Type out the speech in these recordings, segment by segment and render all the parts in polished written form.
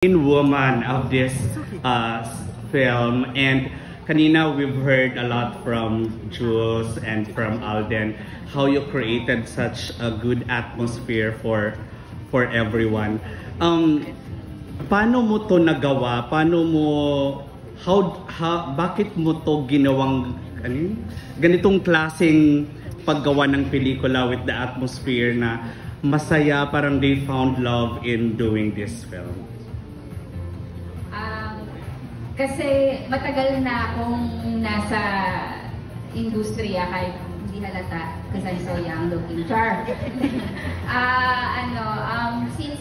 main woman of this film, and kanina we've heard a lot from Jules and from Alden how you created such a good atmosphere for everyone. Paano mo to nagawa? Paano mo bakit mo to ginawang ganitong klaseng paggawa ng pelikula with the atmosphere na masaya, parang they found love in doing this film? Kasi matagal na akong nasa industriya kahit hindi halata because I'm so young looking. Char! Since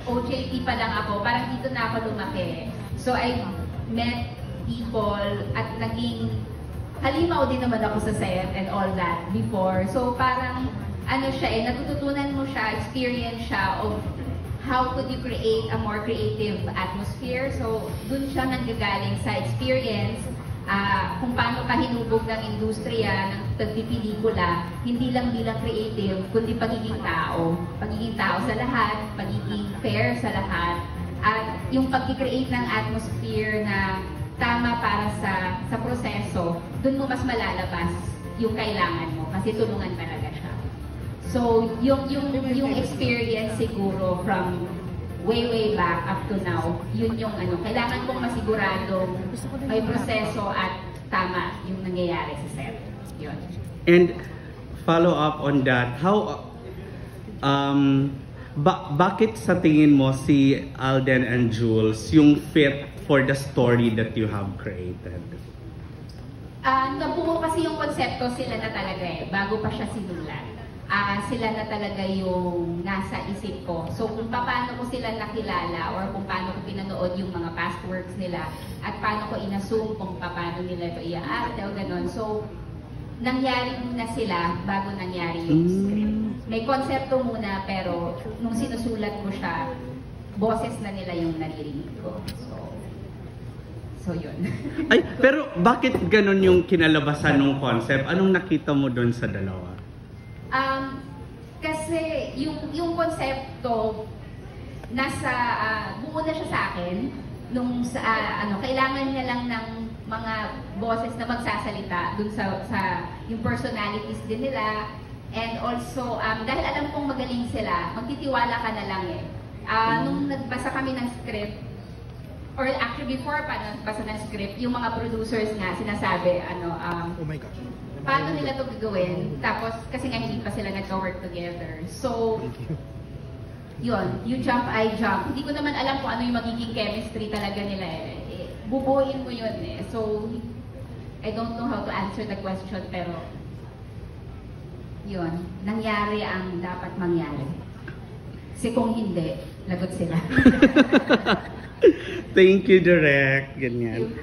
OJT pa lang ako, parang dito na ako lumaki. So I met people at naging halimaw din naman ako sa set and all that before. So parang natututunan mo siya, experience siya of how could you create a more creative atmosphere. So dun siya nanggagaling sa experience kung paano ka hinubog ng industriya, ng pagpipelikula, hindi lang bilang creative, kundi pagiging tao. Pagiging tao sa lahat, pagiging fair sa lahat, at yung pag-create ng atmosphere na tama para sa proseso, dun mo mas malalabas yung kailangan mo kasi tulungan talaga siya. So, yung experience siguro from way back up to now, yun yung kailangan kong masiguradong may proseso at tama yung nangyayari sa set. Yun. And follow up on that, how bakit sa tingin mo si Alden and Jules yung fit for the story that you have created? Nabuo kasi yung konsepto sila na talaga bago pa siya sinulat. Sila na talaga yung nasa isip ko. So kung paano ko sila nakilala or kung paano ko pinanood yung mga past works nila at paano ko inassume kung paano nila ito i-act o gano'n. So nangyari muna sila bago nangyari yung script. May konsepto muna pero nung sinusulat ko siya, boses na nila yung naririnig ko. So yun. Ay, pero bakit ganun yung kinalabasan ng concept? Anong nakita mo doon sa dalawa? Kasi yung konsepto buo na siya sa akin nung kailangan niya lang ng mga boses na magsasalita dun sa yung personalities din nila, and also dahil alam kong magaling sila, magtitiwala ka na lang nung nagbasa kami ng script, or actually before pa nagbasa ng script, yung mga producers nga sinasabi oh my gosh, paano nila ito gagawin? Tapos, kasi nga hindi pa sila nagka-work together. So, yun, you jump, I jump. Hindi ko naman alam kung ano yung magiging chemistry talaga nila bubuin mo yun So, I don't know how to answer the question, pero yun, nangyari ang dapat mangyari. Kasi kung hindi, lagot sila. Thank you, Direk. Ganyan.